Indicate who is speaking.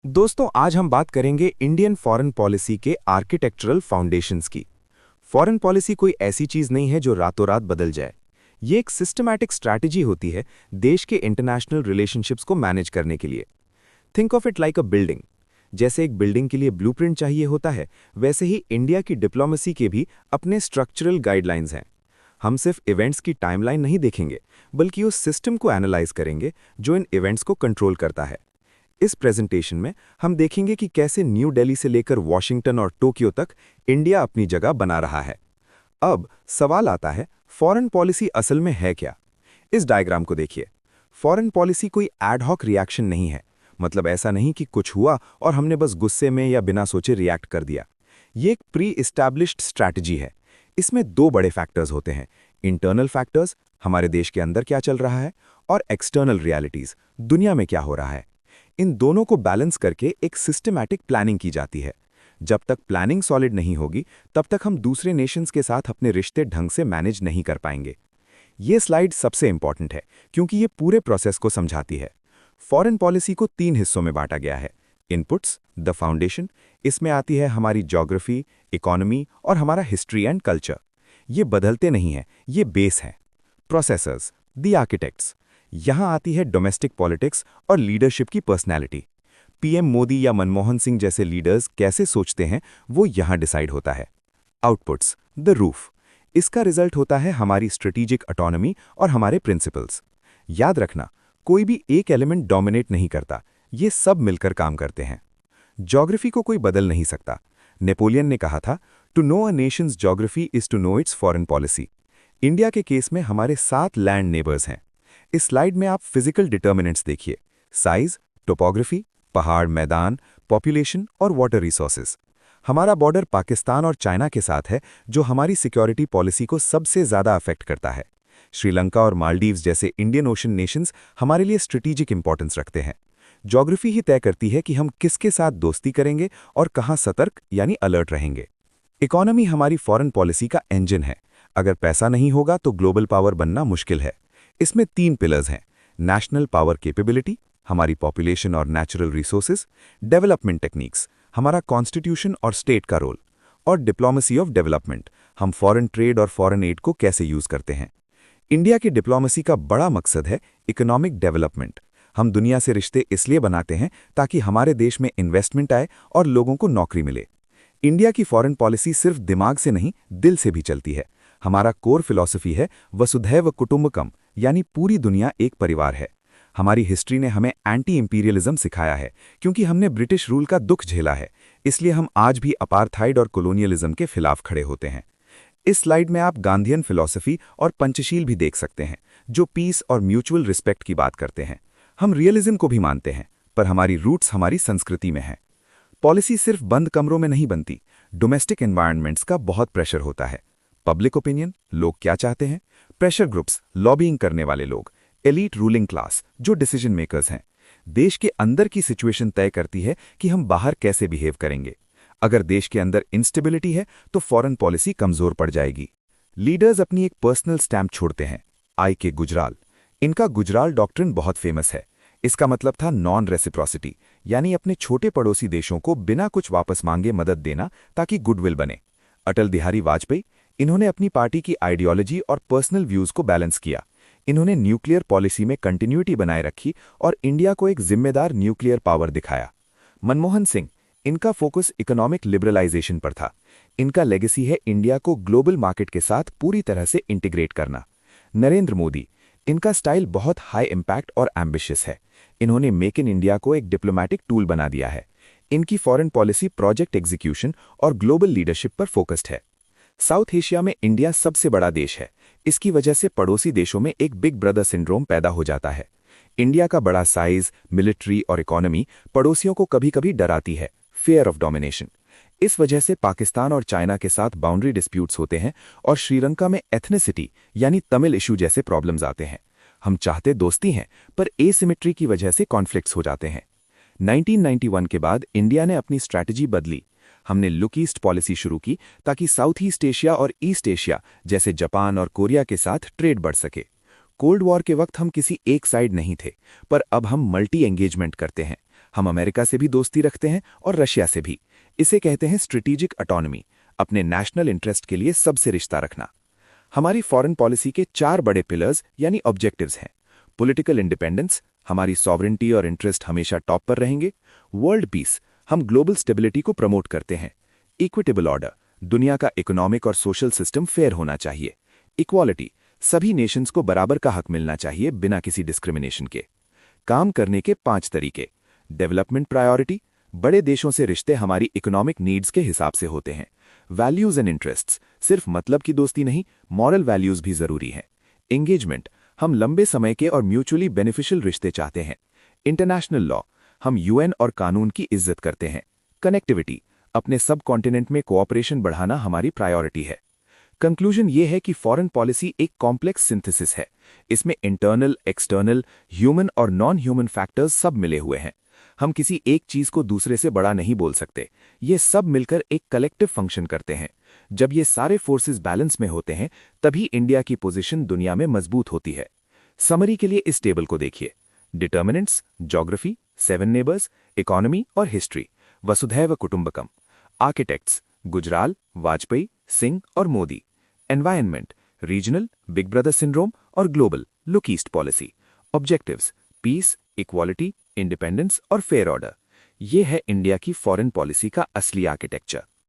Speaker 1: दोस्तों, आज हम बात करेंगे इंडियन फॉरेन पॉलिसी के आर्किटेक्चरल फाउंडेशंस की। फॉरेन पॉलिसी कोई ऐसी चीज नहीं है जो रातों रात बदल जाए। ये एक सिस्टमैटिक स्ट्रैटेजी होती है देश के इंटरनेशनल रिलेशनशिप्स को मैनेज करने के लिए। Think of it like a building. जैसे एक बिल्डिंग के लिए ब्लूप्रिंट चाहिए होता है, वैसे ही इंडिया की डिप्लोमेसी के भी अपने स्ट्रक्चरल गाइडलाइंस हैं। हम सिर्फ इवेंट्स की टाइमलाइन नहीं देखेंगे, बल्कि उस सिस्टम को एनालाइज करेंगे जो इन इवेंट्स को कंट्रोल करता है। इस प्रेजेंटेशन में हम देखेंगे कि कैसे न्यू दिल्ली से लेकर वॉशिंगटन और टोक्यो तक इंडिया अपनी जगह बना रहा है। अब सवाल आता है, फॉरेन पॉलिसी असल में है क्या? इस डायग्राम को देखिए। फॉरेन पॉलिसी कोई एडहॉक रिएक्शन नहीं है। मतलब ऐसा नहीं कि कुछ हुआ और हमने बस गुस्से में या बिना सोचे रिएक्ट कर दिया। ये एक प्री इस्टैब्लिश्ड स्ट्रैटेजी है। इसमें दो बड़े फैक्टर्स होते हैं, इंटरनल फैक्टर्स, हमारे देश के अंदर क्या चल रहा है, और एक्सटर्नल रियलिटीज, दुनिया में क्या हो रहा है। इन दोनों को बैलेंस करके एक सिस्टमैटिक प्लानिंग की जाती है। जब तक प्लानिंग सॉलिड नहीं होगी, तब तक हम दूसरे नेशंस के साथ अपने रिश्ते ढंग से मैनेज नहीं कर पाएंगे। ये स्लाइड सबसे इंपॉर्टेंट है क्योंकि ये पूरे प्रोसेस को समझाती है। फॉरेन पॉलिसी को 3 हिस्सों में बांटा गया है। इनपुट्स, द फाउंडेशन, इसमें आती है हमारी ज्योग्राफी, इकोनॉमी और हमारा हिस्ट्री एंड कल्चर। ये बदलते नहीं हैं, ये बेस हैं। प्रोसेसर्स, द आर्किटेक्ट्स, यहां आती है डोमेस्टिक पॉलिटिक्स और लीडरशिप की पर्सनैलिटी। पीएम मोदी या मनमोहन सिंह जैसे लीडर्स कैसे सोचते हैं, वो यहां डिसाइड होता है। आउटपुट्स, द रूफ, इसका रिजल्ट होता है हमारी स्ट्रेटेजिक ऑटोनॉमी और हमारे प्रिंसिपल्स। याद रखना, कोई भी एक एलिमेंट डोमिनेट नहीं करता, ये सब मिलकर काम करते हैं। ज्योग्राफी को कोई बदल नहीं सकता। नेपोलियन ने कहा था, to know a nation's geography is to know its foreign policy. India के केस में हमारे 7 लैंड नेबर्स हैं। इस स्लाइड में आप फिजिकल डिटर्मिनेंट्स देखिए, साइज, टोपोग्राफी, पहाड़, मैदान, पॉपुलेशन और वाटर रिसोर्सेज। हमारा बॉर्डर पाकिस्तान और चाइना के साथ है, जो हमारी सिक्योरिटी पॉलिसी को सबसे ज्यादा अफेक्ट करता है। श्रीलंका और मालदीव्स जैसे इंडियन ओशन नेशंस हमारे लिए स्ट्रेटेजिक इंपॉर्टेंस रखते हैं। ज्योग्राफी ही तय करती है कि हम किसके साथ दोस्ती करेंगे और कहां सतर्क यानी अलर्ट रहेंगे। इकोनॉमी हमारी फॉरेन पॉलिसी का इंजन है। अगर पैसा नहीं होगा तो ग्लोबल पावर बनना मुश्किल है। इसमें 3 पिलर्स हैं, नेशनल पावर कैपेबिलिटी, हमारी पॉपुलेशन और नेचुरल रिसोर्सेज, डेवलपमेंट टेक्निक्स, हमारा कॉन्स्टिट्यूशन और स्टेट का रोल, और डिप्लोमेसी ऑफ डेवलपमेंट, हम फॉरेन ट्रेड और फॉरेन एड को कैसे यूज करते हैं। इंडिया की डिप्लोमेसी का बड़ा मकसद है इकोनॉमिक डेवलपमेंट। हम दुनिया से रिश्ते इसलिए बनाते हैं ताकि हमारे देश में इन्वेस्टमेंट आए और लोगों को नौकरी मिले। इंडिया की फॉरेन पॉलिसी सिर्फ दिमाग से नहीं, दिल से भी चलती है। हमारा कोर फिलॉसफी है वसुधैव कुटुंबकम, यानी पूरी दुनिया एक परिवार है। हमारी हिस्ट्री ने हमें एंटी इंपीरियलिज्म सिखाया है, क्योंकि हमने ब्रिटिश रूल का दुख झेला है। इसलिए हम आज भी अपार्थाइड और कोलोनियलिज्म के खिलाफ खड़े होते हैं। इस स्लाइड में आप गांधीयन फिलॉसफी और पंचशील भी देख सकते हैं, जो पीस और म्यूचुअल रिस्पेक्ट की बात करते हैं। हम रियलिज्म को भी मानते हैं, पर हमारी रूट्स हमारी संस्कृति में हैं। पॉलिसी सिर्फ बंद कमरों में नहीं बनती, डोमेस्टिक एनवायरनमेंट्स का बहुत प्रेशर होता है। पब्लिक ओपिनियन, लोग क्या चाहते हैं, प्रेशर ग्रुप्स, लॉबिंग करने वाले लोग, एलीट रूलिंग क्लास जो डिसीजन मेकर्स हैं। देश के अंदर की सिचुएशन तय करती है कि हम बाहर कैसे बिहेव करेंगे। अगर देश के अंदर इंस्टेबिलिटी है तो फॉरेन पॉलिसी कमजोर पड़ जाएगी। लीडर्स अपनी एक पर्सनल स्टैम्प छोड़ते हैं। आई के गुजराल, इनका गुजराल डॉक्ट्रिन बहुत फेमस है। इसका मतलब था नॉन रेसिप्रोसिटी, यानी अपने छोटे पड़ोसी देशों को बिना कुछ वापस मांगे मदद देना ताकि गुडविल बने। अटल बिहारी वाजपेयी, इन्होंने अपनी पार्टी की आइडियोलॉजी और पर्सनल व्यूज को बैलेंस किया। इन्होंने न्यूक्लियर पॉलिसी में कंटिन्यूटी बनाए रखी और इंडिया को एक जिम्मेदार न्यूक्लियर पावर दिखाया। मनमोहन सिंह, इनका फोकस इकोनॉमिक लिबरलाइजेशन पर था। इनका लेगेसी है इंडिया को ग्लोबल मार्केट के साथ पूरी तरह से इंटीग्रेट करना। नरेंद्र मोदी, इनका स्टाइल बहुत हाई इम्पैक्ट और एम्बिशियस है। इन्होंने मेक इन इंडिया को एक डिप्लोमैटिक टूल बना दिया है। इनकी फॉरेन पॉलिसी प्रोजेक्ट एग्जीक्यूशन और ग्लोबल लीडरशिप पर फोकस्ड है। साउथ एशिया में इंडिया सबसे बड़ा देश है। इसकी वजह से पड़ोसी देशों में एक बिग ब्रदर सिंड्रोम पैदा हो जाता है। इंडिया का बड़ा साइज, मिलिट्री और इकोनॉमी पड़ोसियों को कभी कभी डराती है, फियर ऑफ डोमिनेशन। इस वजह से पाकिस्तान और चाइना के साथ बाउंड्री डिस्प्यूट्स होते हैं और श्रीलंका में एथनिसिटी यानी तमिल इशू जैसे प्रॉब्लम्स आते हैं। हम चाहते दोस्ती हैं, पर एसिमेट्री की वजह से कॉन्फ्लिक्ट्स हो जाते हैं। 1991 के बाद इंडिया ने अपनी स्ट्रैटेजी बदली। हमने लुक ईस्ट पॉलिसी शुरू की ताकि साउथ ईस्ट एशिया और ईस्ट एशिया जैसे जापान और कोरिया के साथ ट्रेड बढ़ सके। कोल्ड वॉर के वक्त हम किसी एक साइड नहीं थे, पर अब हम मल्टी एंगेजमेंट करते हैं। हम अमेरिका से भी दोस्ती रखते हैं और रशिया से भी। इसे कहते हैं स्ट्रेटेजिक ऑटोनॉमी, अपने नेशनल इंटरेस्ट के लिए सबसे रिश्ता रखना। हमारी फॉरेन पॉलिसी के 4 बड़े पिलर्स यानी ऑब्जेक्टिव्स हैं। पॉलिटिकल इंडिपेंडेंस, हमारी सॉवरेंटी और इंटरेस्ट हमेशा टॉप पर रहेंगे। वर्ल्ड पीस, हम ग्लोबल स्टेबिलिटी को प्रमोट करते हैं। इक्विटेबल ऑर्डर, दुनिया का इकोनॉमिक और सोशल सिस्टम फेयर होना चाहिए। इक्वालिटी, सभी नेशंस को बराबर का हक मिलना चाहिए बिना किसी डिस्क्रिमिनेशन के। काम करने के 5 तरीके। डेवलपमेंट प्रायोरिटी, बड़े देशों से रिश्ते हमारी इकोनॉमिक नीड्स के हिसाब से होते हैं। वैल्यूज एंड इंटरेस्ट्स, सिर्फ मतलब की दोस्ती नहीं, मॉरल वैल्यूज भी जरूरी हैं। एंगेजमेंट, हम लंबे समय के और म्यूचुअली बेनिफिशियल रिश्ते चाहते हैं। इंटरनेशनल लॉ, हम यूएन और कानून की इज्जत करते हैं। कनेक्टिविटी, अपने सब कॉन्टिनेंट में कोऑपरेशन बढ़ाना हमारी प्रायोरिटी है। कंक्लूजन ये है कि फॉरेन पॉलिसी एक कॉम्प्लेक्स सिंथेसिस है। इसमें इंटरनल, एक्सटर्नल, ह्यूमन और नॉन ह्यूमन फैक्टर्स सब मिले हुए हैं। हम किसी एक चीज को दूसरे से बड़ा नहीं बोल सकते। ये सब मिलकर एक कलेक्टिव फंक्शन करते हैं। जब ये सारे फोर्सेस बैलेंस में होते हैं, तभी इंडिया की पोजीशन दुनिया में मजबूत होती है। समरी के लिए इस टेबल को देखिए। डिटर्मिनेंट्स, ज्योग्राफी, 7 नेबर्स, इकोनॉमी और हिस्ट्री, वसुधैव कुटुंबकम। आर्किटेक्ट्स, गुजराल, वाजपेयी, सिंह और Modi. Environment, regional, big brother syndrome और global, look east policy. Objectives, peace, equality, independence और फेयर ऑर्डर। ये है इंडिया की फॉरेन पॉलिसी का असली आर्किटेक्चर।